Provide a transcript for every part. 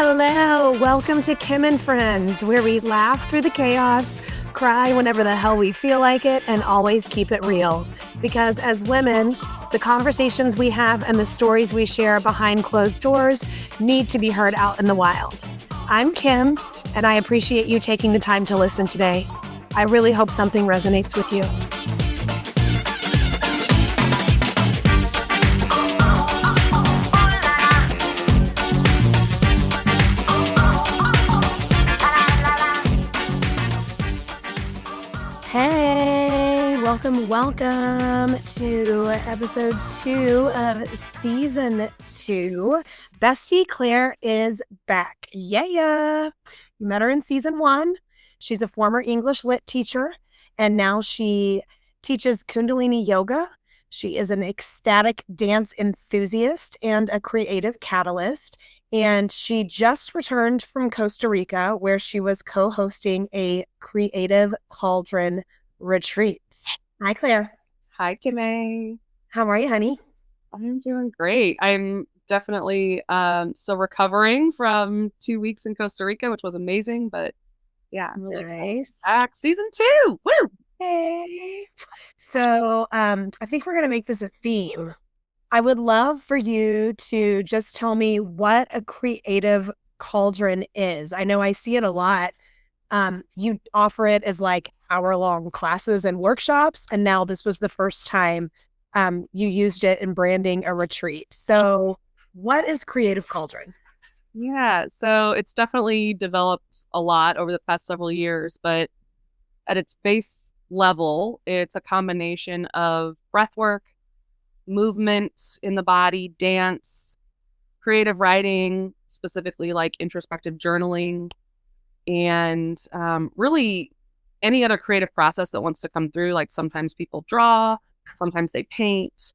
Hello, welcome to Kim and Friends, where we laugh through the chaos, cry whenever the hell we feel like it, and always keep it real. Because as women, the conversations we have and the stories we share behind closed doors need to be heard out in the wild. I'm Kim, and I appreciate you taking the time to listen today. I really hope something resonates with you. Hey, welcome to episode 2 of season 2. Bestie Claire is back. Yeah. You met her in season 1. She's a former English lit teacher, and now she teaches Kundalini yoga. She is an ecstatic dance enthusiast and a creative catalyst. And she just returned from Costa Rica, where she was co-hosting a Creative Cauldron retreat. Hi, Claire. Hi, Kimay. How are you, honey? I'm doing great. I'm definitely still recovering from 2 weeks in Costa Rica, which was amazing. But yeah, I'm really excited. Back season 2. Woo! Hey. So I think we're going to make this a theme. I would love for you to just tell me what a creative cauldron is. I know I see it a lot. You offer it as like hour-long classes and workshops, and now this was the first time you used it in branding a retreat. So what is Creative Cauldron? Yeah, so it's definitely developed a lot over the past several years, but at its base level, it's a combination of breath work, movement in the body, dance, creative writing, specifically like introspective journaling, and really any other creative process that wants to come through. Like sometimes people draw, sometimes they paint.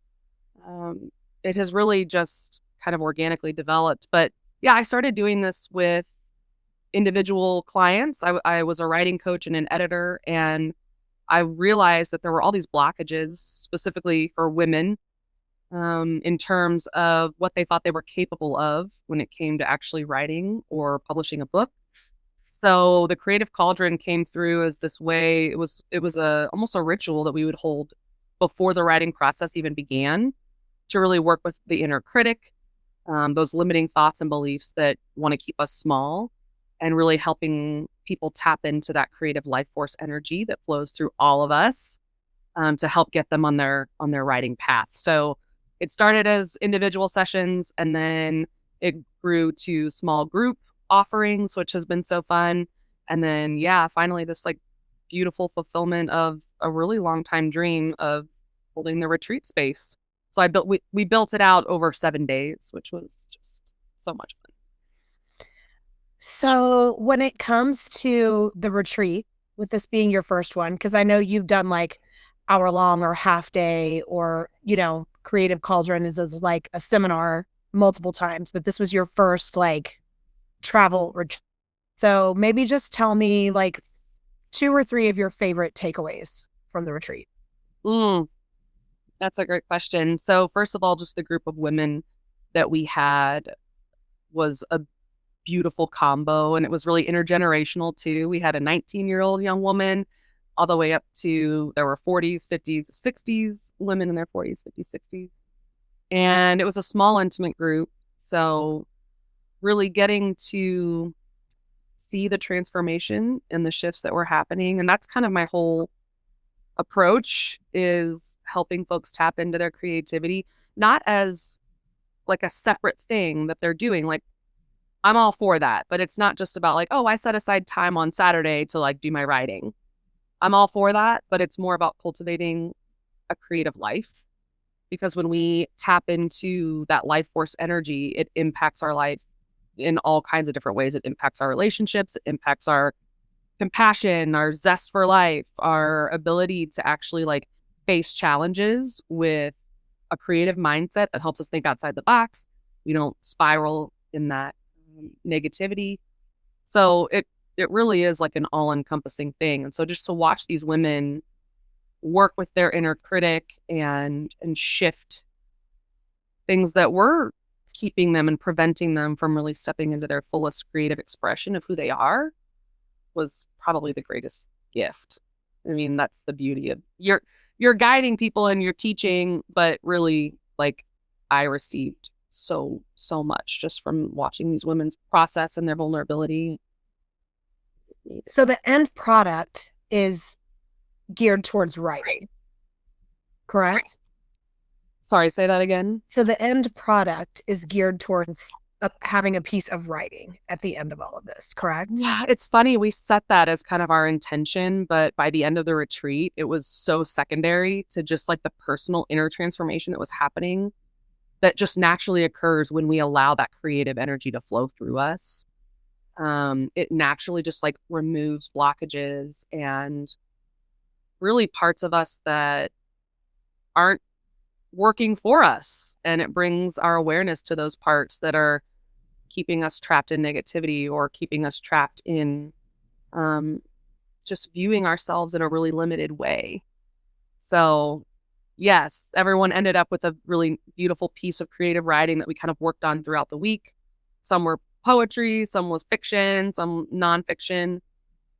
It has really just kind of organically developed. But yeah, I started doing this with individual clients. I was a writing coach and an editor, and I realized that there were all these blockages specifically for women in terms of what they thought they were capable of when it came to actually writing or publishing a book. So the Creative Cauldron came through as this way. It was almost a ritual that we would hold before the writing process even began, to really work with the inner critic, those limiting thoughts and beliefs that want to keep us small, and really helping people tap into that creative life force energy that flows through all of us, to help get them on their writing path. So it started as individual sessions, and then it grew to small group offerings, which has been so fun. And then, yeah, finally this like beautiful fulfillment of a really long time dream of holding the retreat space. So we built it out over 7 days, which was just so much fun. So when it comes to the retreat, with this being your first one, because I know you've done like hour-long or half-day, or, Creative Cauldron is like a seminar multiple times, but this was your first like travel retreat. So maybe just tell me like 2 or 3 of your favorite takeaways from the retreat. That's a great question. So first of all, just the group of women that we had was a beautiful combo, and it was really intergenerational too. We had a 19-year-old young woman all the way up to, there were 40s, 50s, 60s, women in their 40s, 50s, 60s. And it was a small, intimate group. So really getting to see the transformation and the shifts that were happening. And that's kind of my whole approach, is helping folks tap into their creativity, not as like a separate thing that they're doing. Like, I'm all for that, but it's not just about like, oh, I set aside time on Saturday to like do my writing. I'm all for that, but it's more about cultivating a creative life, because when we tap into that life force energy, it impacts our life in all kinds of different ways. It impacts our relationships, it impacts our compassion, our zest for life, our ability to actually like face challenges with a creative mindset that helps us think outside the box. We don't spiral in that negativity. So it really is like an all-encompassing thing. And so just to watch these women work with their inner critic and shift things that were keeping them and preventing them from really stepping into their fullest creative expression of who they are was probably the greatest gift. I mean, that's the beauty of you're guiding people and you're teaching, but really, like, I received so much just from watching these women's process and their vulnerability. So the end product is geared towards writing, correct? Sorry, say that again. So the end product is geared towards having a piece of writing at the end of all of this, correct? Yeah, it's funny. We set that as kind of our intention, but by the end of the retreat, it was so secondary to just like the personal inner transformation that was happening that just naturally occurs when we allow that creative energy to flow through us. It naturally just like removes blockages and really parts of us that aren't working for us. And it brings our awareness to those parts that are keeping us trapped in negativity or keeping us trapped in just viewing ourselves in a really limited way. So yes, everyone ended up with a really beautiful piece of creative writing that we kind of worked on throughout the week. Some were poetry, some was fiction, some nonfiction.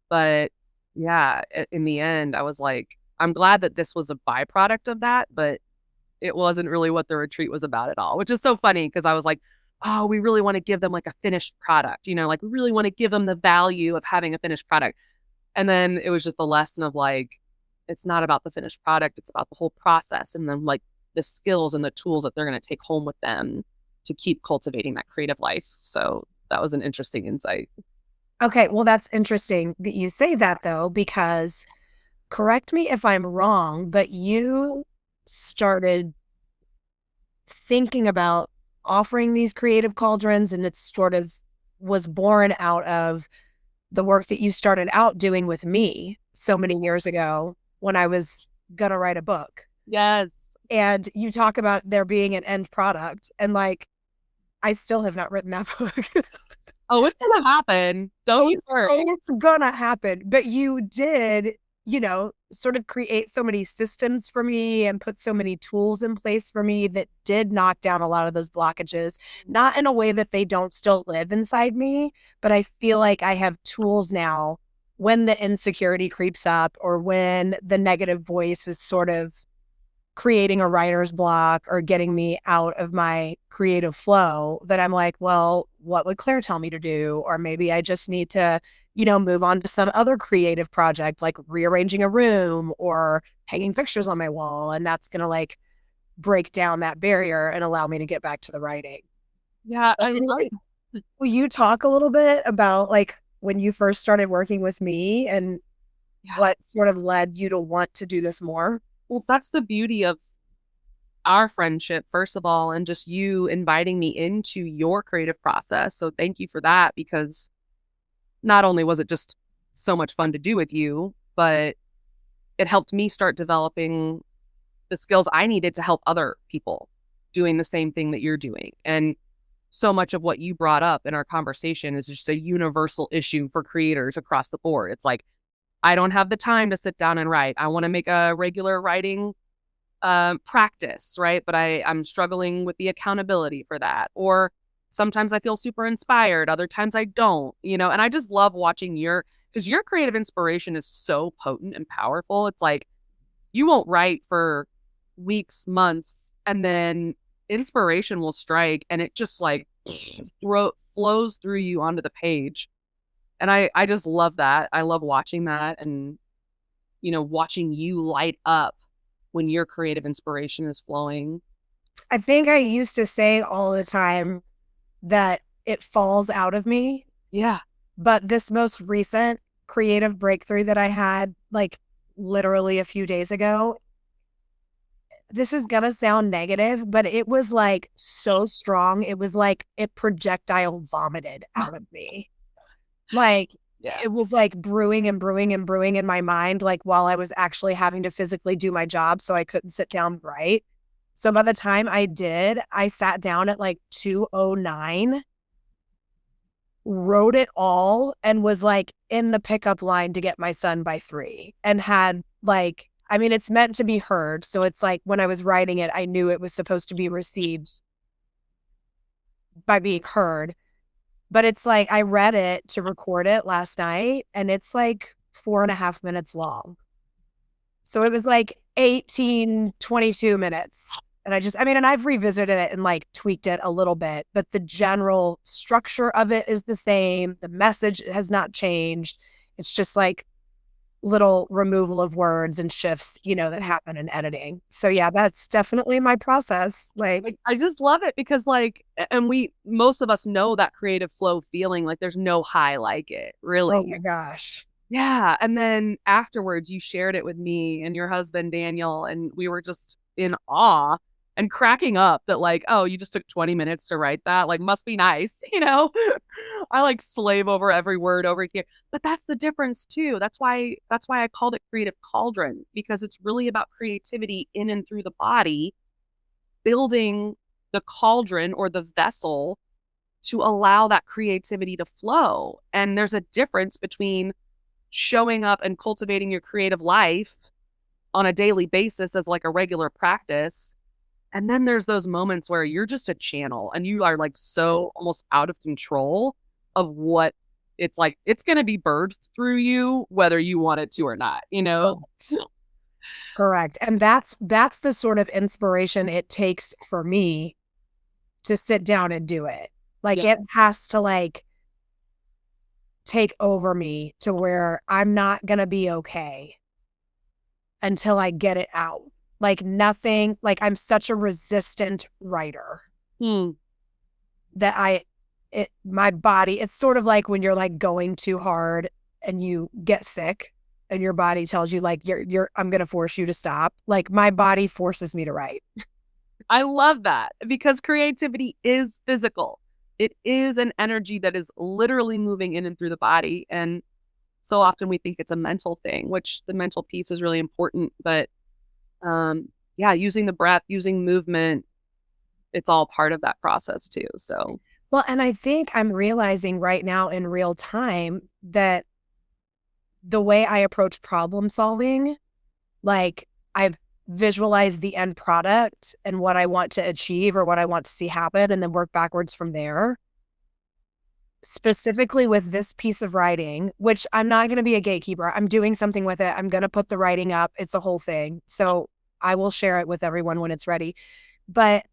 But yeah, in the end, I was like, I'm glad that this was a byproduct of that, but it wasn't really what the retreat was about at all, which is so funny because I was like, oh, we really want to give them like a finished product, like we really want to give them the value of having a finished product. And then it was just the lesson of like, it's not about the finished product. It's about the whole process and then like the skills and the tools that they're going to take home with them to keep cultivating that creative life. So that was an interesting insight. Okay, well, that's interesting that you say that though, because correct me if I'm wrong, but you started thinking about offering these creative cauldrons and it sort of was born out of the work that you started out doing with me so many years ago when I was gonna write a book. Yes. And you talk about there being an end product and like, I still have not written that book. Oh, it's gonna happen. Don't you worry. It's gonna happen. But you did, sort of create so many systems for me and put so many tools in place for me that did knock down a lot of those blockages, not in a way that they don't still live inside me, but I feel like I have tools now when the insecurity creeps up or when the negative voice is sort of creating a writer's block or getting me out of my creative flow that I'm like, well, what would Claire tell me to do? Or maybe I just need to, move on to some other creative project, like rearranging a room or hanging pictures on my wall. And that's going to like break down that barrier and allow me to get back to the writing. Yeah. I love it. Will you talk a little bit about like when you first started working with me and what sort of led you to want to do this more? Well, that's the beauty of our friendship, first of all, and just you inviting me into your creative process. So thank you for that, because not only was it just so much fun to do with you, but it helped me start developing the skills I needed to help other people doing the same thing that you're doing. And so much of what you brought up in our conversation is just a universal issue for creators across the board. It's like, I don't have the time to sit down and write. I want to make a regular writing practice, right? But I'm struggling with the accountability for that. Or sometimes I feel super inspired. Other times I don't, and I just love watching because your creative inspiration is so potent and powerful. It's like, you won't write for weeks, months, and then inspiration will strike and it just like flows through you onto the page. And I just love that. I love watching that and, watching you light up when your creative inspiration is flowing. I think I used to say all the time that it falls out of me. Yeah. But this most recent creative breakthrough that I had, like literally a few days ago, this is going to sound negative, but it was like so strong. It was like it projectile vomited out of me. Like, It was like brewing and brewing and brewing in my mind, like while I was actually having to physically do my job so I couldn't sit down and write. So by the time I did, I sat down at like 2:09, wrote it all, and was like in the pickup line to get my son by 3 and had like, I mean, it's meant to be heard. So it's like when I was writing it, I knew it was supposed to be received by being heard. But it's like I read it to record it last night, and it's like 4.5 minutes long. So it was like 18, 22 minutes. And and I've revisited it and like tweaked it a little bit, but the general structure of it is the same. The message has not changed. It's just like little removal of words and shifts, that happen in editing. So yeah, that's definitely my process. Like, I just love it because and most of us know that creative flow feeling, like there's no high like it, really. oh my gosh. Yeah. And then afterwards, you shared it with me and your husband, Daniel, and we were just in awe and cracking up that, like, oh, you just took 20 minutes to write that. Like, must be nice. I like slave over every word over here. But that's the difference, too. That's why I called it Creative Cauldron, because it's really about creativity in and through the body, building the cauldron or the vessel to allow that creativity to flow. And there's a difference between showing up and cultivating your creative life on a daily basis as like a regular practice. And then there's those moments where you're just a channel and you are like so almost out of control of what it's like. It's going to be birthed through you, whether you want it to or not, Correct. And that's the sort of inspiration it takes for me to sit down and do it. Like Yeah. it has to like take over me to where I'm not going to be okay until I get it out. Like nothing, like I'm such a resistant writer that my body, it's sort of like when you're like going too hard and you get sick and your body tells you like, I'm going to force you to stop. Like my body forces me to write. I love that because creativity is physical. It is an energy that is literally moving in and through the body. And so often we think it's a mental thing, which the mental piece is really important. But yeah, using the breath, using movement, it's all part of that process too. So, well, and I think I'm realizing right now in real time that the way I approach problem solving, like I've visualized the end product and what I want to achieve or what I want to see happen, and then work backwards from there. Specifically with this piece of writing, which I'm not going to be a gatekeeper. I'm doing something with it. I'm going to put the writing up. It's a whole thing. So I will share it with everyone when it's ready. But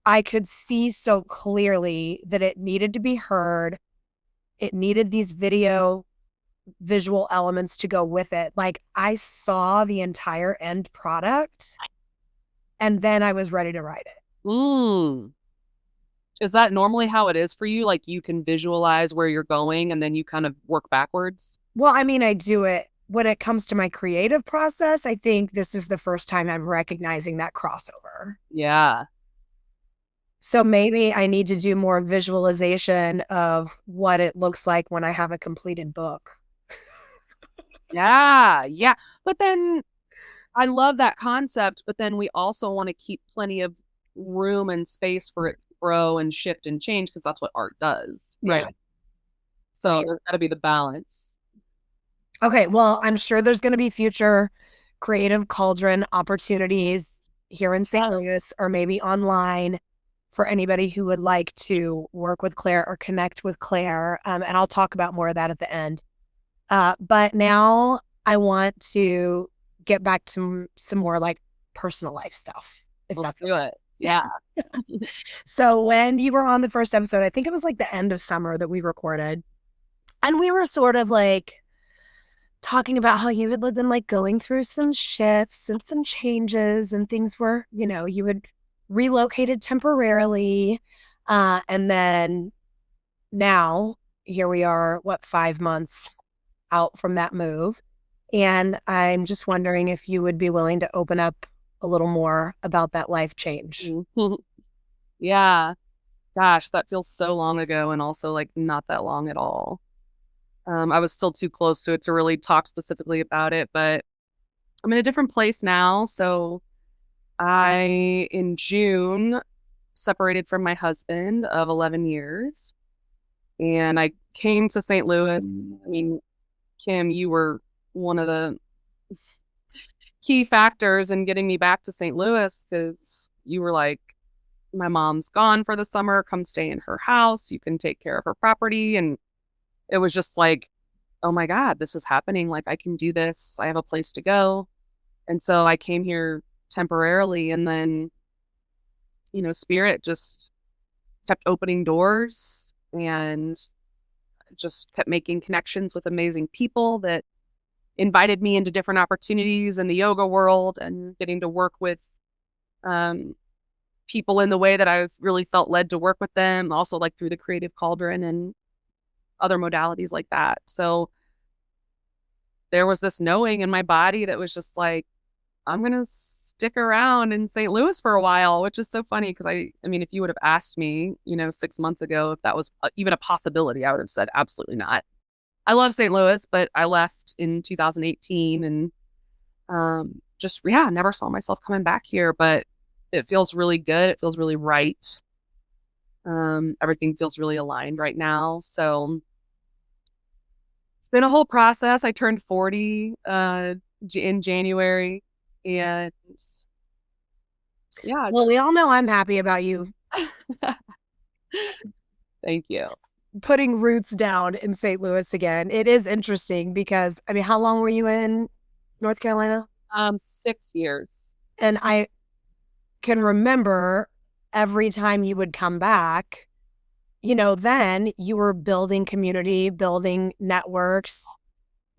I could see so clearly that it needed to be heard. It needed these visual elements to go with it. Like I saw the entire end product and then I was ready to write it. Is that normally how it is for you? Like you can visualize where you're going and then you kind of work backwards? Well, I mean, I do it when it comes to my creative process. I think this is the first time I'm recognizing that crossover. Yeah. So maybe I need to do more visualization of what it looks like when I have a completed book. Yeah. Yeah. But then I love that concept, but then we also want to keep plenty of room and space for it to grow and shift and change because that's what art does. Right. Yeah. So there's got to be the balance. Okay. Well, I'm sure there's going to be future Creative Cauldron opportunities here in St. Louis or maybe online for anybody who would like to work with Claire or connect with Claire. And I'll talk about more of that at the end. But now I want to get back to some more like personal life stuff. If Let's that's do it. Yeah. So when you were on the first episode, I think it was like the end of summer that we recorded. And we were sort of like talking about how you had been like going through some shifts and some changes and things were, you had relocated temporarily. And then now here we are, 5 months out from that move. And I'm just wondering if you would be willing to open up a little more about that life change. Yeah. Gosh, that feels so long ago and also like not that long at all. I was still too close to it to really talk specifically about it, but I'm in a different place now. So I, in June, separated from my husband of 11 years. And I came to St. Louis. I mean, Kim, you were one of the key factors in getting me back to St. Louis because you were like, my mom's gone for the summer, come stay in her house. You can take care of her property. And it was just like, oh my God, this is happening. Like, I can do this. I have a place to go. And so I came here temporarily, and then, Spirit just kept opening doors and just kept making connections with amazing people that invited me into different opportunities in the yoga world, and getting to work with um, people in the way that I really felt led to work with them, also like through the Creative Cauldron and other modalities like that. So there was this knowing in my body that was just like, I'm going to stick around in St. Louis for a while, which is so funny because I mean, if you would have asked me, 6 months ago, if that was even a possibility, I would have said absolutely not. I love St. Louis, but I left in 2018 and never saw myself coming back here, but it feels really good. It feels really right. Everything feels really aligned right now. So it's been a whole process. I turned 40 in January, and yeah. Well, we all know I'm happy about you. Thank you. Putting roots down in St. Louis again. It is interesting because, I mean, how long were you in North Carolina? 6 years. And I can remember every time you would come back, then you were building community, building networks.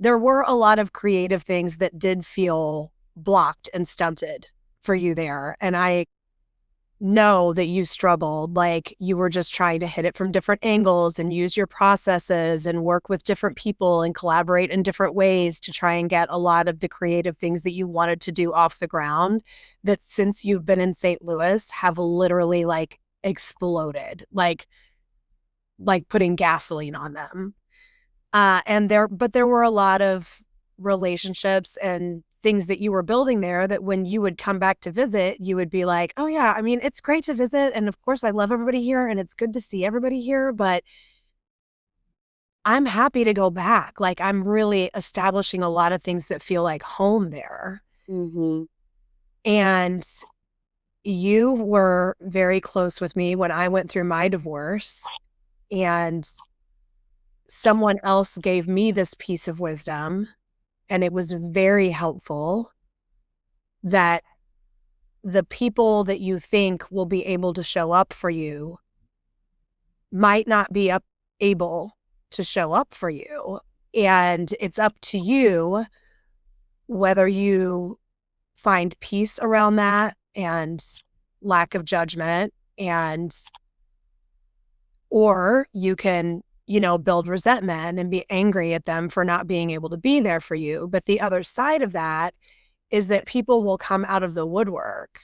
There were a lot of creative things that did feel blocked and stunted for you there. And I know that you struggled, like you were just trying to hit it from different angles and use your processes and work with different people and collaborate in different ways to try and get a lot of the creative things that you wanted to do off the ground, that since you've been in St. Louis have literally like exploded, like putting gasoline on them. But there were a lot of relationships and things that you were building there that when you would come back to visit, you would be like, oh yeah, I mean, it's great to visit. And of course I love everybody here and it's good to see everybody here, but I'm happy to go back. Like I'm really establishing a lot of things that feel like home there. Mm-hmm. And you were very close with me when I went through my divorce, and someone else gave me this piece of wisdom. And it was very helpful that the people that you think will be able to show up for you might not be able to show up for you. And it's up to you whether you find peace around that and lack of judgment, or you can build resentment and be angry at them for not being able to be there for you. But the other side of that is that people will come out of the woodwork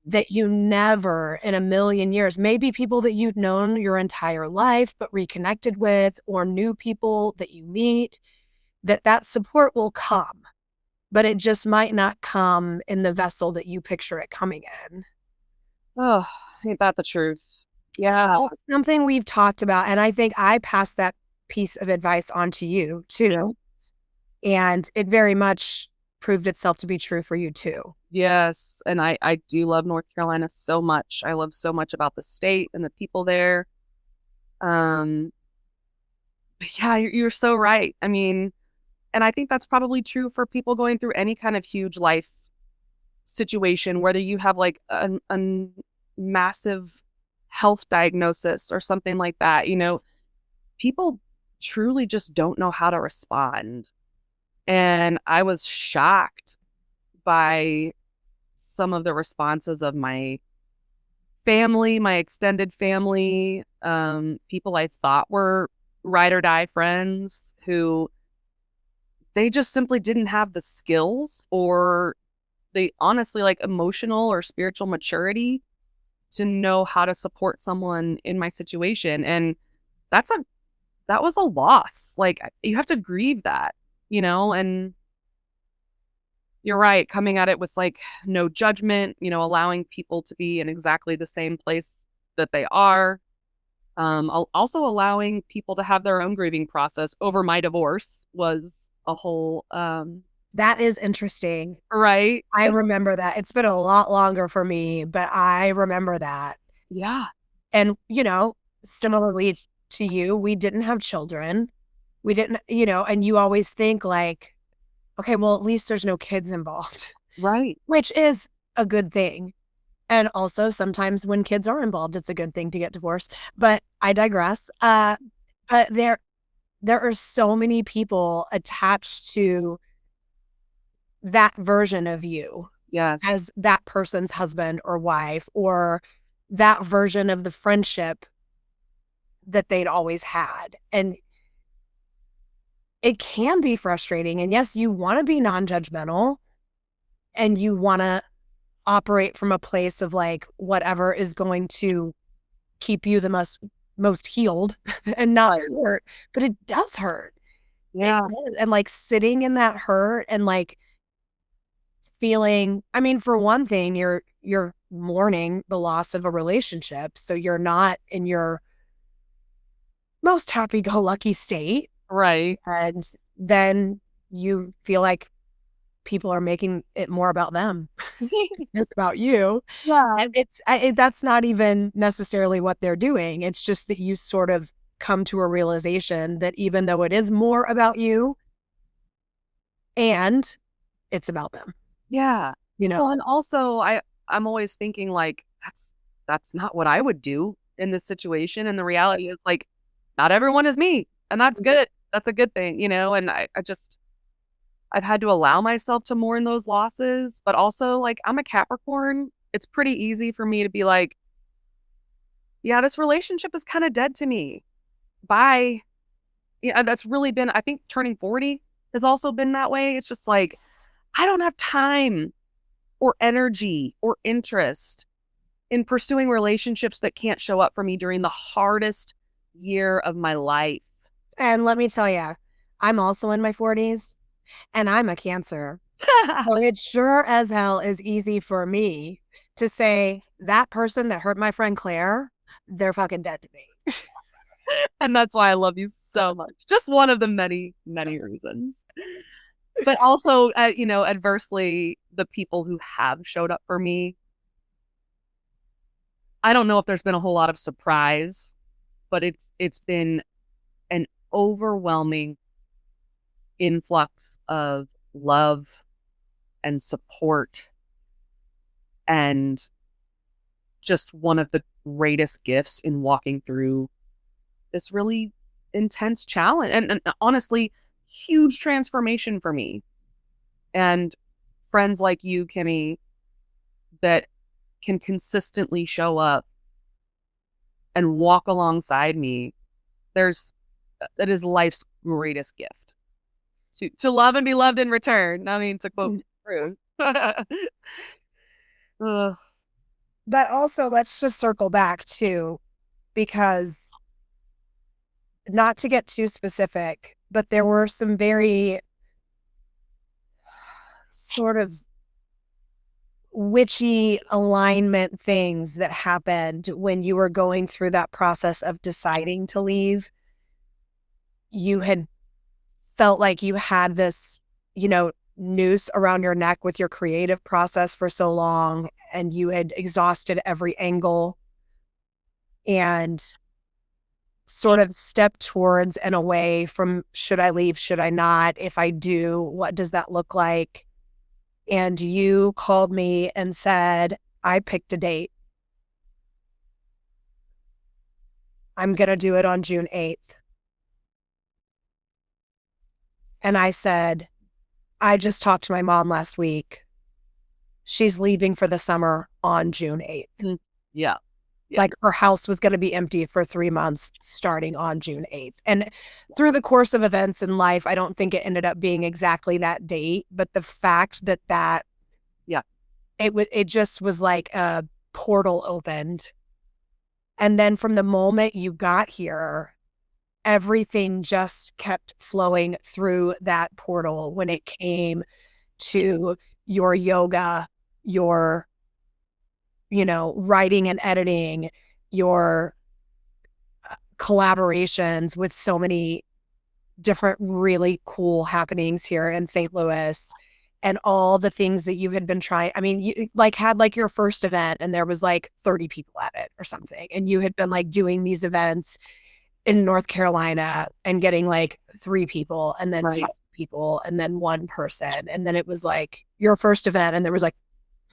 that you never in a million years, maybe people that you've known your entire life, but reconnected with, or new people that you meet, that support will come, but it just might not come in the vessel that you picture it coming in. Oh, ain't that the truth? Yeah. So something we've talked about, and I think I passed that piece of advice on to you too. And it very much proved itself to be true for you too. Yes. And I do love North Carolina so much. I love so much about the state and the people there. But yeah, you're so right. I mean, and I think that's probably true for people going through any kind of huge life situation, whether you have like a massive health diagnosis or something like that. People truly just don't know how to respond. And I was shocked by some of the responses of my family, my extended family, people I thought were ride or die friends, who they just simply didn't have the skills, or they honestly like emotional or spiritual maturity to know how to support someone in my situation. And that was a loss. Like, you have to grieve that, and you're right, coming at it with like no judgment, allowing people to be in exactly the same place that they are. Also allowing people to have their own grieving process over my divorce was a whole that is interesting. Right. I remember that. It's been a lot longer for me, but I remember that. Yeah. And, similarly to you, we didn't have children. We didn't, and you always think like, okay, well, at least there's no kids involved, Right. which is a good thing. And also sometimes when kids are involved, it's a good thing to get divorced. But I digress. But there are so many people attached to that version of you Yes. as that person's husband or wife, or that version of the friendship that they'd always had. And it can be frustrating. And yes, you want to be non-judgmental and you want to operate from a place of like whatever is going to keep you the most healed and not hurt, but it does hurt. It Yeah. does. And like sitting in that hurt and like feeling, I mean, for one thing, you're mourning the loss of a relationship, so you're not in your most happy-go-lucky state, Right. and then you feel like people are making it more about them. It's about you. Yeah. And that's not even necessarily what they're doing. It's just that you sort of come to a realization that even though it is more about you and it's about them, Yeah. you know. Well, and also I'm always thinking like that's not what I would do in this situation. And the reality is like not everyone is me. And that's good. That's a good thing, and I just I've had to allow myself to mourn those losses, but also like I'm a Capricorn. It's pretty easy for me to be like, yeah, this relationship is kind of dead to me. Bye. Yeah, that's really been, I think turning 40 has also been that way. It's just like, I don't have time or energy or interest in pursuing relationships that can't show up for me during the hardest year of my life. And let me tell you, I'm also in my 40s and I'm a Cancer. So it sure as hell is easy for me to say that person that hurt my friend Claire, they're fucking dead to me. And that's why I love you so much. Just one of the many, many reasons. But also, adversely, the people who have showed up for me, I don't know if there's been a whole lot of surprise, but it's been an overwhelming influx of love and support and just one of the greatest gifts in walking through this really intense challenge and honestly huge transformation for me. And friends like you, Kimmy, that can consistently show up and walk alongside me, there's that is life's greatest gift. To love and be loved in return. I mean, to quote Ruth. Ugh. But also, let's just circle back too, because not to get too specific, but there were some very sort of witchy alignment things that happened when you were going through that process of deciding to leave. You had felt like you had this, noose around your neck with your creative process for so long, and you had exhausted every angle and sort of stepped towards and away from should I leave, should I not? If I do, what does that look like? And you called me and said, I picked a date. I'm going to do it on June 8th. And I said, I just talked to my mom last week. She's leaving for the summer on June 8th. Yeah. Yeah. Like her house was going to be empty for 3 months starting on June 8th. And through the course of events in life, I don't think it ended up being exactly that date. But the fact that Yeah. it just was like a portal opened. And then from the moment you got here, everything just kept flowing through that portal when it came to your yoga, your, writing and editing, your collaborations with so many different really cool happenings here in St. Louis. and all the things that you had been trying. I mean, you like had like your first event and there was like 30 people at it or something. And you had been like doing these events in North Carolina and getting like 3 people and then Right. 5 people and then 1 person. And then it was like your first event and there was like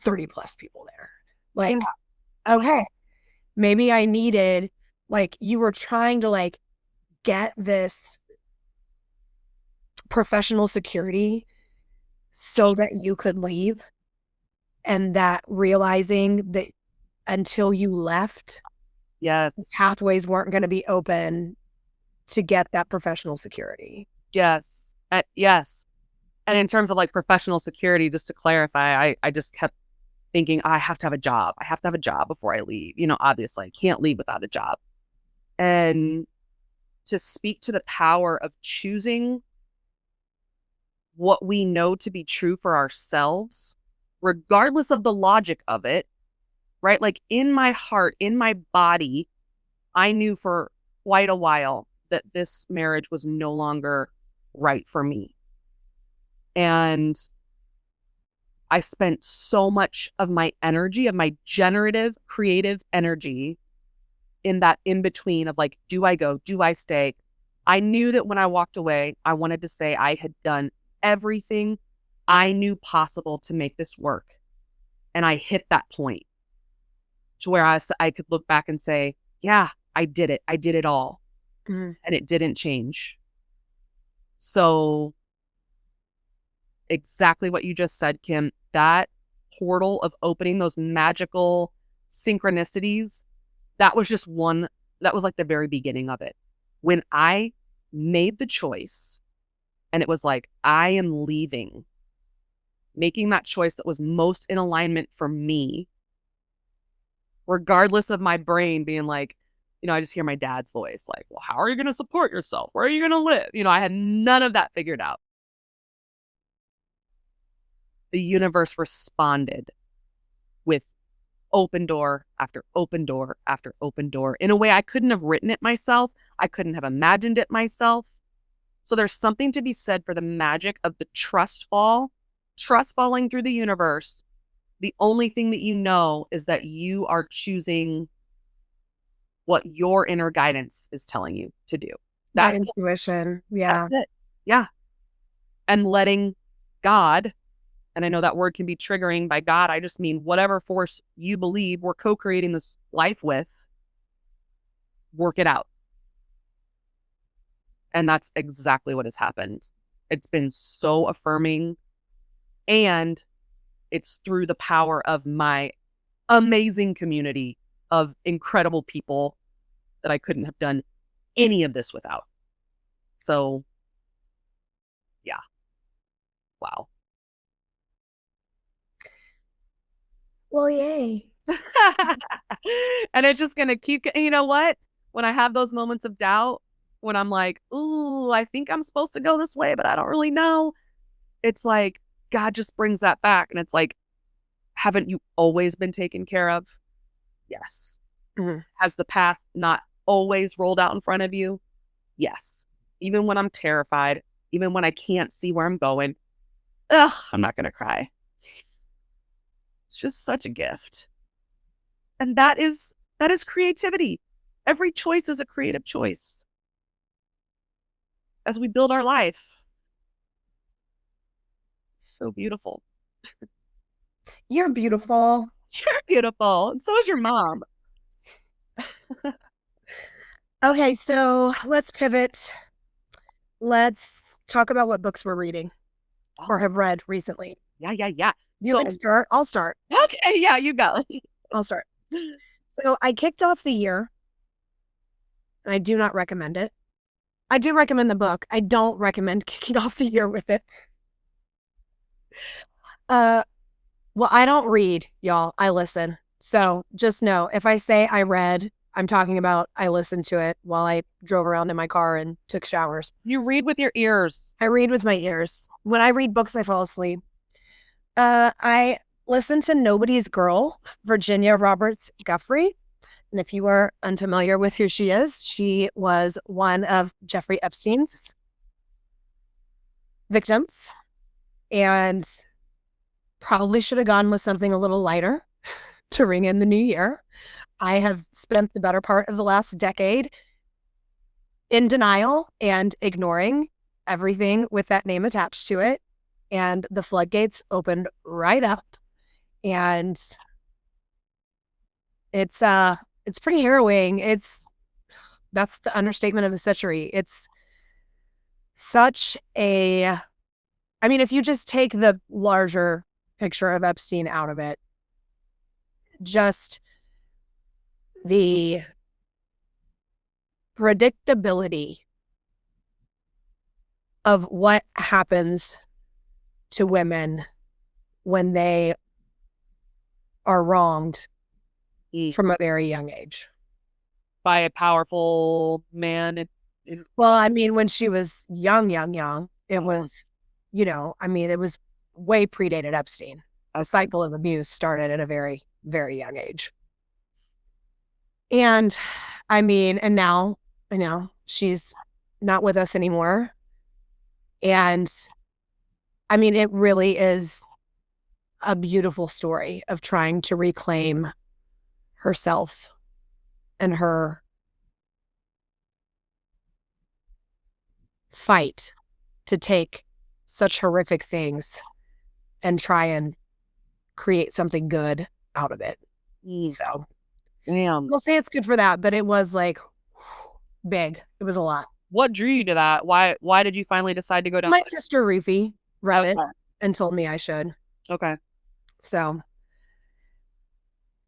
30 plus people there. Like, okay, maybe I needed, like, you were trying to like get this professional security so that you could leave, and that realizing that until you left, Yes. pathways weren't going to be open to get that professional security. Yes. Yes. And in terms of like professional security, just to clarify, I just kept thinking, I have to have a job. I have to have a job before I leave. Obviously, I can't leave without a job. And to speak to the power of choosing what we know to be true for ourselves, regardless of the logic of it, right? Like in my heart, in my body, I knew for quite a while that this marriage was no longer right for me. And I spent so much of my energy, of my generative, creative energy in that in between of like, do I go? Do I stay? I knew that when I walked away, I wanted to say I had done everything I knew possible to make this work. And I hit that point to where I could look back and say, yeah, I did it. I did it all. Mm-hmm. And it didn't change. So exactly what you just said, Kim, that portal of opening those magical synchronicities, that was just one, that was like the very beginning of it. When I made the choice and it was like, I am leaving, making that choice that was most in alignment for me, regardless of my brain being like, I just hear my dad's voice, like, well, how are you going to support yourself? Where are you going to live? I had none of that figured out. The universe responded with open door after open door after open door in a way I couldn't have written it myself. I couldn't have imagined it myself. So there's something to be said for the magic of the trust falling through the universe. The only thing that you know is that you are choosing what your inner guidance is telling you to do. That intuition. Yeah. That's it. Yeah. And letting God, and I know that word can be triggering. By God, I just mean whatever force you believe we're co-creating this life with, work it out. And that's exactly what has happened. It's been so affirming. And it's through the power of my amazing community of incredible people that I couldn't have done any of this without. So, yeah. Wow. Well, yay. And it's just going to keep, you know what? When I have those moments of doubt, when I'm like, ooh, I think I'm supposed to go this way, but I don't really know. It's like, God just brings that back. And it's like, haven't you always been taken care of? Yes. Mm-hmm. Has the path not always rolled out in front of you? Yes. Even when I'm terrified, even when I can't see where I'm going, I'm not going to cry. It's just such a gift. And that is creativity. Every choice is a creative choice as we build our life. So beautiful. You're beautiful. You're beautiful. And so is your mom. Okay, so let's pivot. Let's talk about what books we're reading or have read recently. Yeah. You can start. I'll start. Okay, yeah, you go. I'll start. So I kicked off the year, and I do not recommend it. I do recommend the book. I don't recommend kicking off the year with it. Well, I don't read, y'all. I listen. So just know, if I say I read, I'm talking about I listened to it while I drove around in my car and took showers. You read with your ears. I read with my ears. When I read books, I fall asleep. I listened to Nobody's Girl, Virginia Roberts Guthrie. And if you are unfamiliar with who she is, she was one of Jeffrey Epstein's victims. And Probably should have gone with something a little lighter to ring in the new year. I have spent the better part of the last decade in denial and ignoring everything with that name attached to it. And the floodgates opened right up. And it's pretty harrowing. That's the understatement of the century. It's such a, I mean, if you just take the larger picture of Epstein out of it, just the predictability of what happens to women when they are wronged from a very young age. By a powerful man. Well, I mean, when she was young, it was, it was way predated Epstein. A cycle of abuse started at a very, very young age. And I mean, and now, she's not with us anymore. And I mean, it really is a beautiful story of trying to reclaim herself and her fight to take such horrific things and try and create something good out of it. So, damn. We'll say it's good for that, but it was like big. It was a lot. What drew you to that? Why did you finally decide to go down? My sister Ruthie read it and told me I should. Okay. So,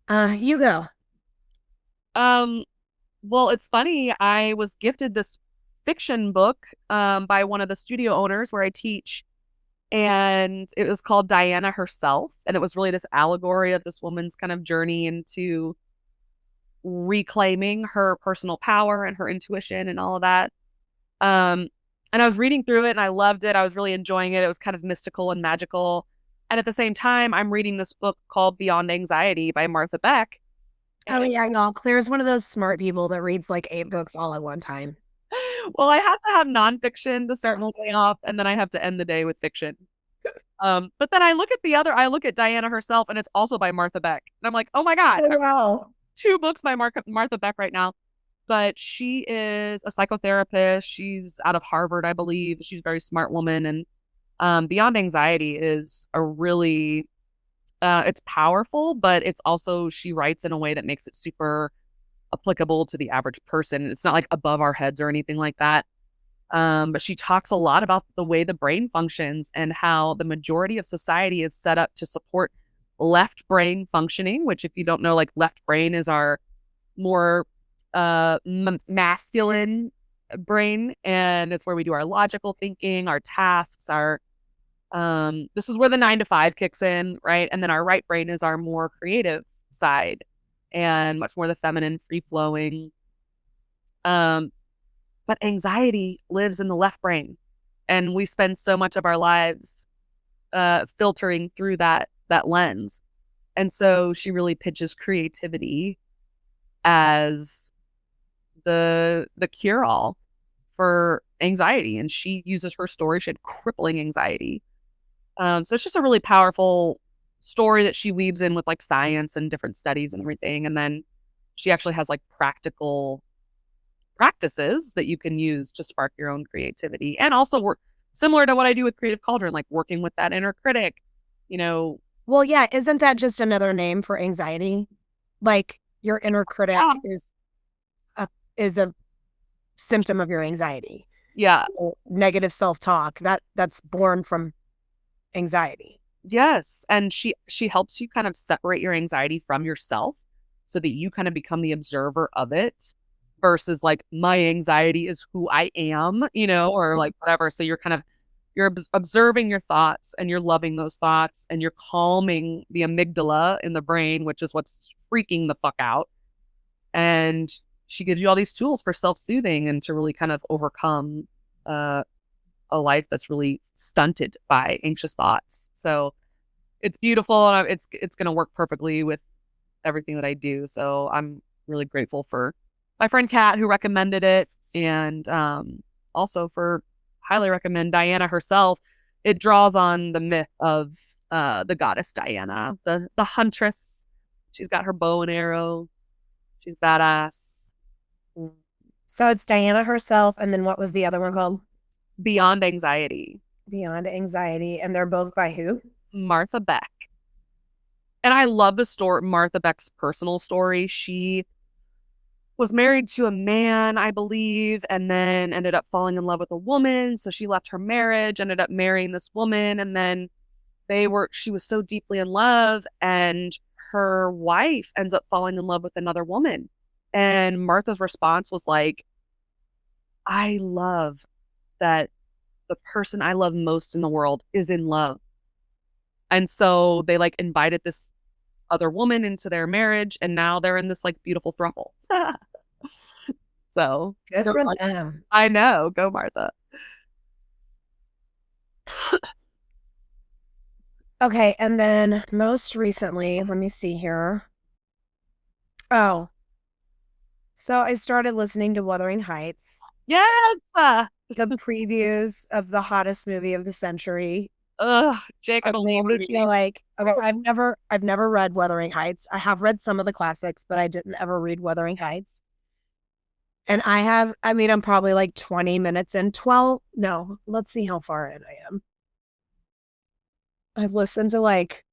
you go. Well, it's funny. I was gifted this fiction book by one of the studio owners where I teach, and it was called Diana Herself, and it was really this allegory of this woman's kind of journey into reclaiming her personal power and her intuition and all of that. And I was reading through it and I loved it. I was really enjoying it. It was kind of mystical and magical. And at the same time, I'm reading this book called Beyond Anxiety by Martha Beck. Oh, yeah, no. Claire's one of those smart people that reads like 8 books all at one time. Well, I have to have nonfiction to start my day off, and then I have to end the day with fiction. But then I look at Diana Herself, and it's also by Martha Beck. And I'm like, oh my God. Oh, wow. 2 books by Martha Beck right now. But she is a psychotherapist. She's out of Harvard, I believe. She's a very smart woman. And Beyond Anxiety is a really, it's powerful, but it's also, she writes in a way that makes it super applicable to the average person. It's not like above our heads or anything like that. But she talks a lot about the way the brain functions and how the majority of society is set up to support left brain functioning, which if you don't know, like left brain is our more masculine brain, and it's where we do our logical thinking, our tasks, our this is where the 9 to 5 kicks in, right? And then our right brain is our more creative side and much more the feminine, free-flowing. But anxiety lives in the left brain, and we spend so much of our lives filtering through that lens. And so she really pitches creativity as the cure-all for anxiety. And she uses her story. She had crippling anxiety. So it's just a really powerful story that she weaves in with like science and different studies and everything. And then she actually has like practical practices that you can use to spark your own creativity. And also work similar to what I do with Creative Cauldron, like working with that inner critic, Well, yeah, isn't that just another name for anxiety? Like your inner critic is a symptom of your anxiety. Yeah. Negative self-talk, that's born from anxiety. Yes. And she helps you kind of separate your anxiety from yourself so that you kind of become the observer of it versus like my anxiety is who I am, or like whatever. So you're observing your thoughts and you're loving those thoughts and you're calming the amygdala in the brain, which is what's freaking the fuck out. And she gives you all these tools for self-soothing and to really kind of overcome a life that's really stunted by anxious thoughts. So it's beautiful, and it's going to work perfectly with everything that I do. So I'm really grateful for my friend Kat who recommended it, and also highly recommend Diana Herself. It draws on the myth of the goddess Diana, the huntress. She's got her bow and arrow. She's badass. So it's Diana herself, and then what was the other one called? Beyond Anxiety. Beyond Anxiety, and they're both by who? Martha Beck. And I love the story, Martha Beck's personal story. She was married to a man, I believe, and then ended up falling in love with a woman. So she left her marriage, ended up marrying this woman, and then she was so deeply in love, and her wife ends up falling in love with another woman. And Martha's response was like, I love that the person I love most in the world is in love. And so they like invited this other woman into their marriage, and now they're in this like beautiful throuple. So good for them. I know. Go, Martha. Okay, and then most recently, let me see here. Oh, so I started listening to Wuthering Heights. Yes. The previews of the hottest movie of the century. Jacob made me feel like, okay, I've never read Wuthering Heights. I have read some of the classics, but I didn't ever read Wuthering Heights. And I'm probably like 20 minutes in. Let's see how far in I am. I've listened to like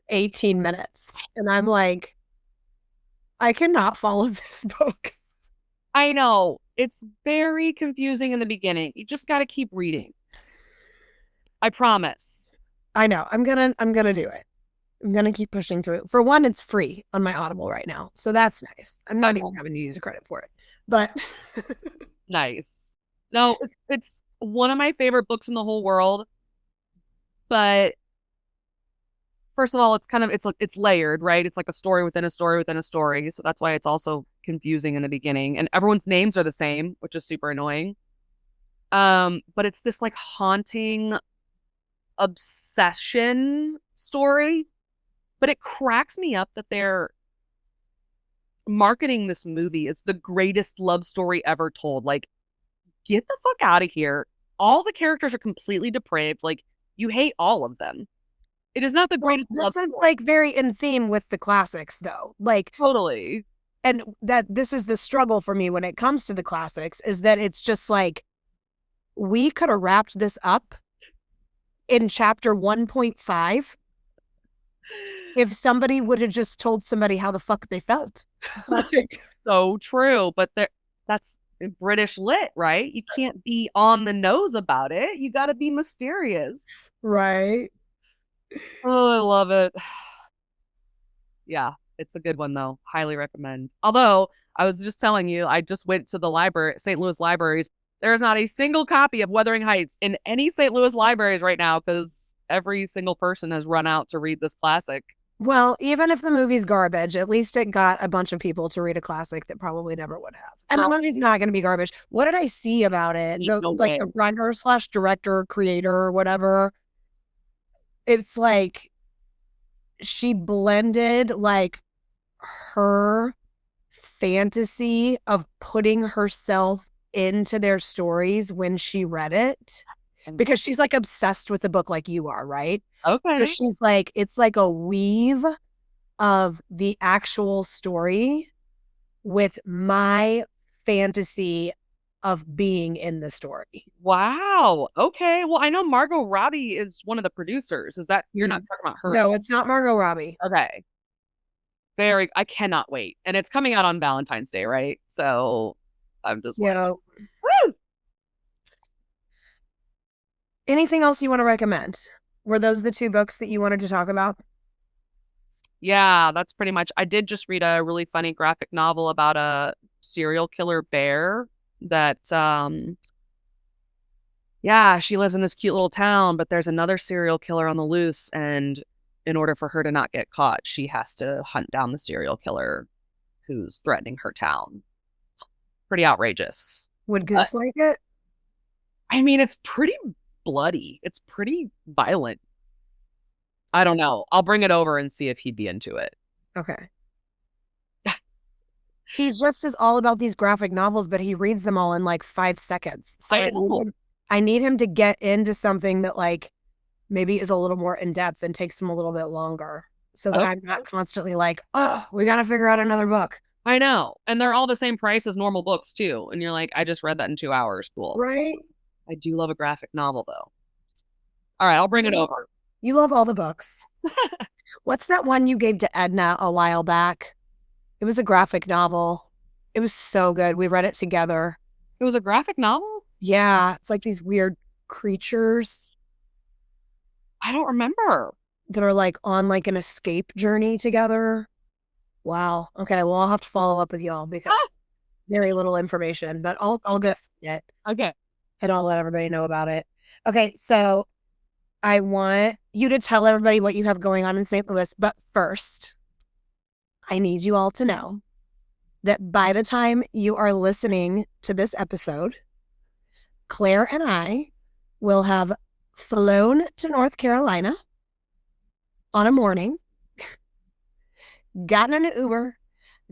18 minutes, and I'm like, I cannot follow this book. I know. It's very confusing in the beginning. You just got to keep reading. I promise. I know. I'm gonna do it. I'm gonna keep pushing through. For one, it's free on my Audible right now, so that's nice. I'm not even having to use a credit for it, but nice. No, it's one of my favorite books in the whole world. But first of all, it's layered, right? It's like a story within a story within a story, so that's why it's also confusing in the beginning. And everyone's names are the same, which is super annoying. But it's this like haunting obsession story, but it cracks me up that they're marketing this movie as the greatest love story ever told. Like, get the fuck out of here. All the characters are completely depraved. Like, you hate all of them. It is not the greatest love story. This is like very in theme with the classics, though. Like, totally. And that this is the struggle for me when it comes to the classics, is that it's just like, we could have wrapped this up in chapter 1.5 if somebody would have just told somebody how the fuck they felt. So true, but that's British lit, right? You can't be on the nose about it. You got to be mysterious. Right. Oh, I love it. Yeah, it's a good one though. Highly recommend. Although I was just telling you, I just went to the library, St. Louis libraries. There is not a single copy of Wuthering Heights in any St. Louis libraries right now because every single person has run out to read this classic. Well, even if the movie's garbage, at least it got a bunch of people to read a classic that probably never would have. And the movie's not going to be garbage. What did I see about it? The writer / director, creator, or whatever. It's like she blended like her fantasy of putting herself into their stories when she read it, because she's like obsessed with the book like you are, right? Okay. So she's like, it's like a weave of the actual story with my fantasy of being in the story. Wow. Okay. Well, I know Margot Robbie is one of the producers. Is that, you're not talking about her? No, it's not Margot Robbie. Okay. I cannot wait. And it's coming out on Valentine's Day, right? So I'm just like, woo! Anything else you want to recommend? Were those the two books that you wanted to talk about? Yeah, that's pretty much. I did just read a really funny graphic novel about a serial killer bear that she lives in this cute little town, but there's another serial killer on the loose, and in order for her to not get caught, she has to hunt down the serial killer who's threatening her town. Pretty outrageous. Would Goose like it? I mean, it's pretty bloody. It's pretty violent. I don't know. I'll bring it over and see if he'd be into it. Okay. He just is all about these graphic novels, but he reads them all in like 5 seconds. So I need him to get into something that like maybe is a little more in depth and takes them a little bit longer so that I'm not constantly like, oh, we got to figure out another book. I know. And they're all the same price as normal books too. And you're like, I just read that in 2 hours. Cool. Right? I do love a graphic novel though. All right, I'll bring it over. You love all the books. What's that one you gave to Edna a while back? It was a graphic novel. It was so good. We read it together. It was a graphic novel? Yeah. It's like these weird creatures. I don't remember. That are like on like an escape journey together. Wow. Okay. Well, I'll have to follow up with y'all because very little information, but I'll get it. Okay. And I'll let everybody know about it. Okay. So I want you to tell everybody what you have going on in St. Louis. But first, I need you all to know that by the time you are listening to this episode, Claire and I will have flown to North Carolina on a morning, gotten in an Uber,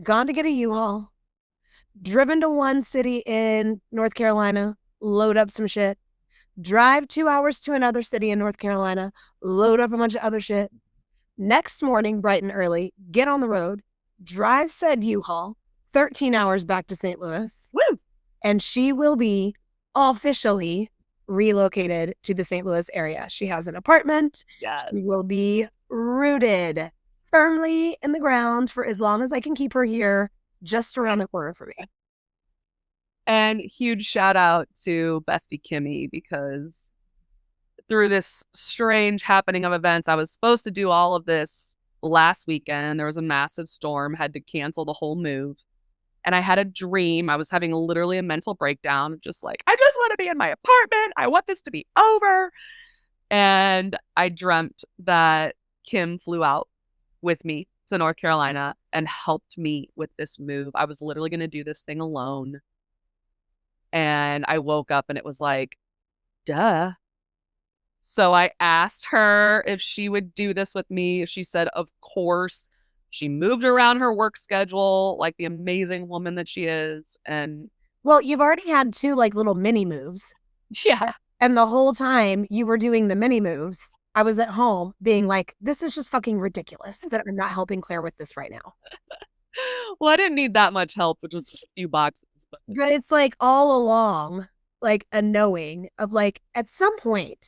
gone to get a U-Haul, driven to one city in North Carolina, load up some shit, drive 2 hours to another city in North Carolina, load up a bunch of other shit. Next morning, bright and early, get on the road, drive said U-Haul, 13 hours back to St. Louis. Woo! And she will be officially relocated to the St. Louis area. She has an apartment. Yes. She will be rooted firmly in the ground for as long as I can keep her here, just around the corner for me. And huge shout out to Bestie Kimmy, because through this strange happening of events, I was supposed to do all of this last weekend. There was a massive storm, had to cancel the whole move. And I had a dream. I was having literally a mental breakdown, just like, I just want to be in my apartment. I want this to be over. And I dreamt that Kim flew out with me to North Carolina and helped me with this move. I was literally going to do this thing alone. And I woke up and it was like, duh. So I asked her if she would do this with me. She said, of course. She moved around her work schedule like the amazing woman that she is. And well, you've already had 2 like little mini moves. Yeah. And the whole time you were doing the mini moves, I was at home being like, this is just fucking ridiculous that I'm not helping Claire with this right now. Well, I didn't need that much help with just a few boxes. But it's like all along, like a knowing of like, at some point,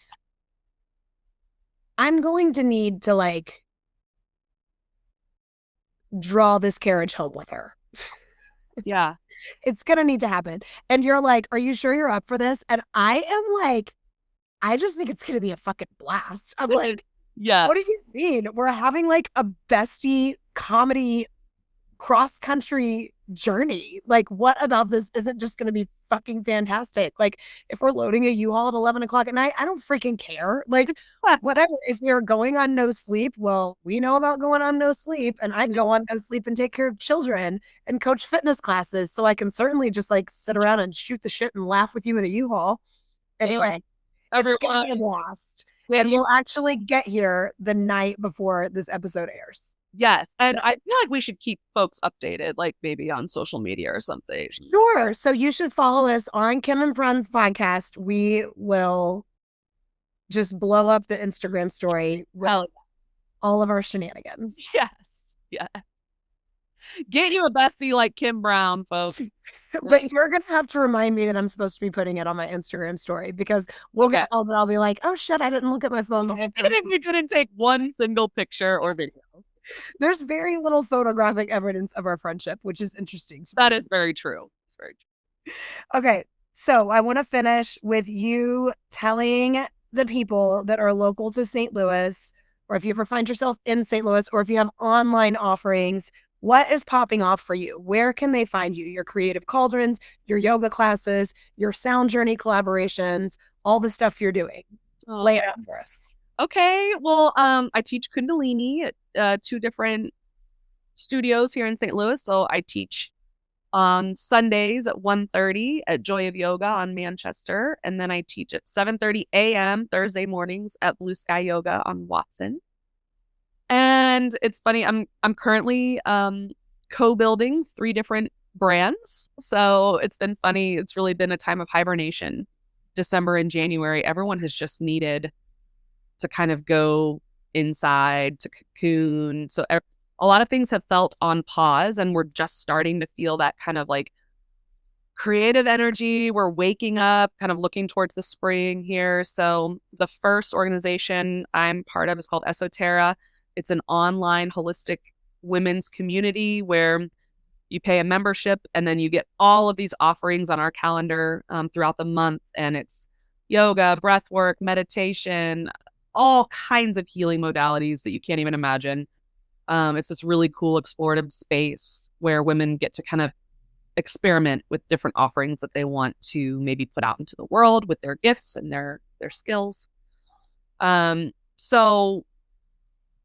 I'm going to need to like draw this carriage home with her. Yeah. It's going to need to happen. And you're like, are you sure you're up for this? And I am like, I just think it's going to be a fucking blast. I'm like, yeah. What do you mean? We're having like a bestie comedy cross-country journey. Like, what about this isn't just going to be fucking fantastic? Like, if we're loading a U-Haul at 11 o'clock at night, I don't freaking care. Like, whatever. If we're going on no sleep, well, we know about going on no sleep, and I go on no sleep and take care of children and coach fitness classes, so I can certainly just like sit around and shoot the shit and laugh with you in a U-Haul. Anyway, it's gonna be a blast. And we'll actually get here the night before this episode airs. Yes. And I feel like we should keep folks updated, like maybe on social media or something. Sure. So you should follow us on Kim and Friends podcast. We will just blow up the Instagram story with all of our shenanigans. Yes. Yeah. Get you a bestie like Kim Brown, folks. But you're going to have to remind me that I'm supposed to be putting it on my Instagram story, because we'll get home and I'll be like, oh shit, I didn't look at my phone the whole time. And if you didn't take one single picture or video. There's very little photographic evidence of our friendship, which is interesting. That is very true. It's very true. Okay. So I want to finish with you telling the people that are local to St. Louis, or if you ever find yourself in St. Louis, or if you have online offerings, what is popping off for you? Where can they find you? Your creative cauldrons, your yoga classes, your sound journey collaborations, all the stuff you're doing. Lay it out for us. Okay. Well, I teach Kundalini at 2 different studios here in St. Louis. So I teach on Sundays at 1:30 at Joy of Yoga on Manchester. And then I teach at 7:30 a.m. Thursday mornings at Blue Sky Yoga on Watson. And it's funny, I'm currently co-building 3 different brands. So it's been funny. It's really been a time of hibernation. December and January, everyone has just needed to kind of go inside to cocoon. So a lot of things have felt on pause, and we're just starting to feel that kind of like creative energy. We're waking up, kind of looking towards the spring here. So the first organization I'm part of is called Esoterra. It's an online holistic women's community where you pay a membership and then you get all of these offerings on our calendar throughout the month. And it's yoga, breath work, meditation, all kinds of healing modalities that you can't even imagine. It's this really cool explorative space where women get to kind of experiment with different offerings that they want to maybe put out into the world with their gifts and their skills. So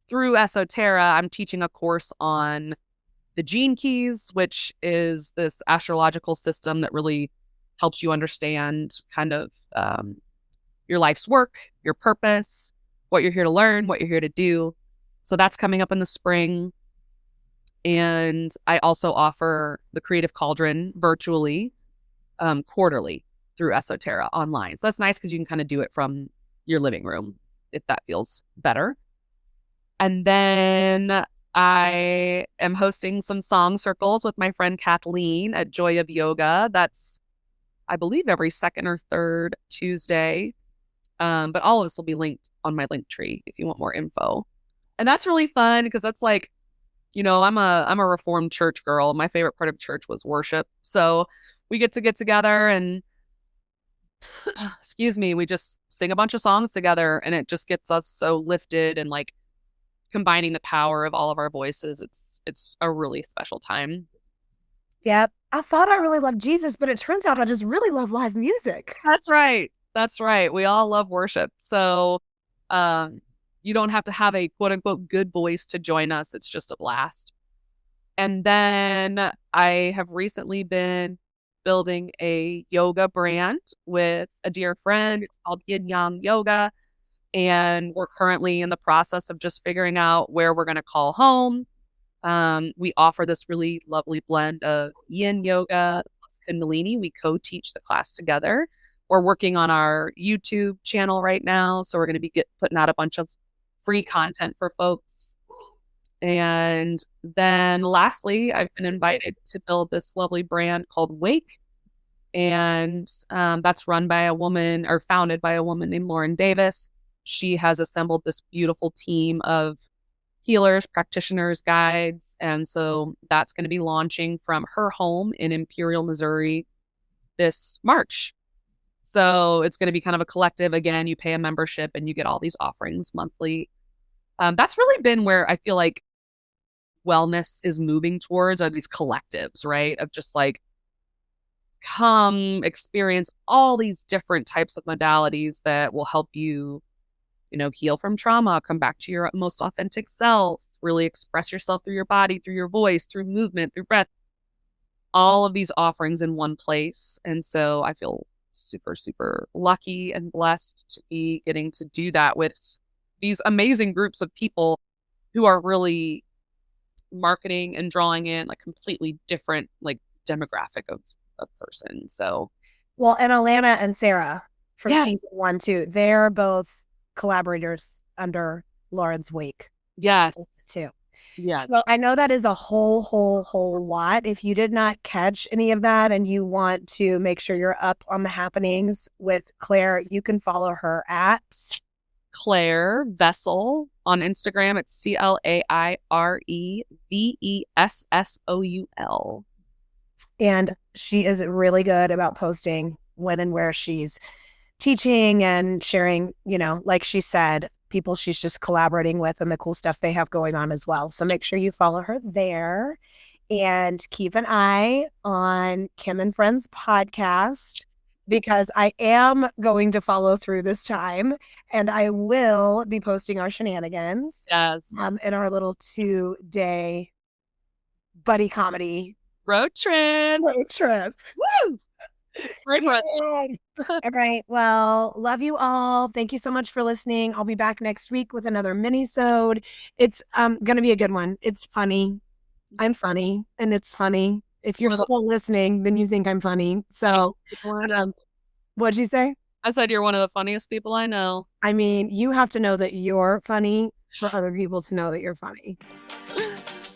through Esoterra, I'm teaching a course on the gene keys, which is this astrological system that really helps you understand kind of your life's work, your purpose, what you're here to learn, what you're here to do. So that's coming up in the spring. And I also offer the Creative Cauldron virtually, quarterly through Esoterra online. So that's nice because you can kind of do it from your living room if that feels better. And then I am hosting some song circles with my friend Kathleen at Joy of Yoga. That's, I believe, every second or third Tuesday. But all of this will be linked on my link tree if you want more info. And that's really fun because that's like, I'm a Reformed church girl. My favorite part of church was worship. So we get together and excuse me, we just sing a bunch of songs together, and it just gets us so lifted and like combining the power of all of our voices. It's a really special time. Yep. I thought I really loved Jesus, but it turns out I just really love live music. That's right. That's right. We all love worship. So you don't have to have a quote unquote good voice to join us. It's just a blast. And then I have recently been building a yoga brand with a dear friend. It's called Yin Yang Yoga. And we're currently in the process of just figuring out where we're going to call home. We offer this really lovely blend of yin yoga plus Kundalini. We co-teach the class together. We're working on our YouTube channel right now. So we're going to be putting out a bunch of free content for folks. And then lastly, I've been invited to build this lovely brand called Wake. And that's run by a woman, or founded by a woman named Lauren Davis. She has assembled this beautiful team of healers, practitioners, guides. And so that's going to be launching from her home in Imperial, Missouri this March. So it's going to be kind of a collective. Again, you pay a membership and you get all these offerings monthly. That's really been where I feel like wellness is moving towards, are these collectives, right? Of just like, come experience all these different types of modalities that will help you, heal from trauma, come back to your most authentic self, really express yourself through your body, through your voice, through movement, through breath, all of these offerings in one place. And so I feel super, super lucky and blessed to be getting to do that with these amazing groups of people who are really marketing and drawing in like completely different like demographic of person. So, well, and Alana and Sarah from yeah. season 1 too, they're both collaborators under Lauren's Wake. Yes. Too. Yeah. So I know that is a whole lot. If you did not catch any of that and you want to make sure you're up on the happenings with Claire, you can follow her at Claire Vessel on Instagram. It's ClaireVessoul. And she is really good about posting when and where she's teaching and sharing, like she said, people she's just collaborating with and the cool stuff they have going on as well. So make sure you follow her there and keep an eye on Kim and Friends podcast, because I am going to follow through this time and I will be posting our shenanigans. Yes. In our little 2-day buddy comedy road trip. Woo! Great for us. All right. Well, love you all. Thank you so much for listening. I'll be back next week with another mini-sode. It's gonna be a good one. It's funny. I'm funny, and it's funny. If you're still listening, then you think I'm funny. So, what'd you say? I said you're one of the funniest people I know. I mean, you have to know that you're funny for other people to know that you're funny.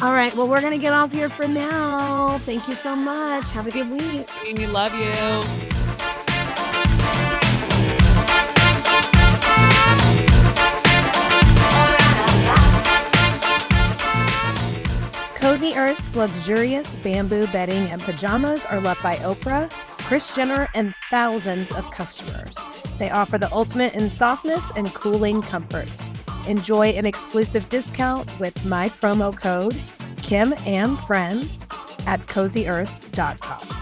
All right. Well, we're going to get off here for now. Thank you so much. Have a good week. We love you. Cozy Earth's luxurious bamboo bedding and pajamas are loved by Oprah, Kris Jenner, and thousands of customers. They offer the ultimate in softness and cooling comfort. Enjoy an exclusive discount with my promo code KimAndFriends at CozyEarth.com.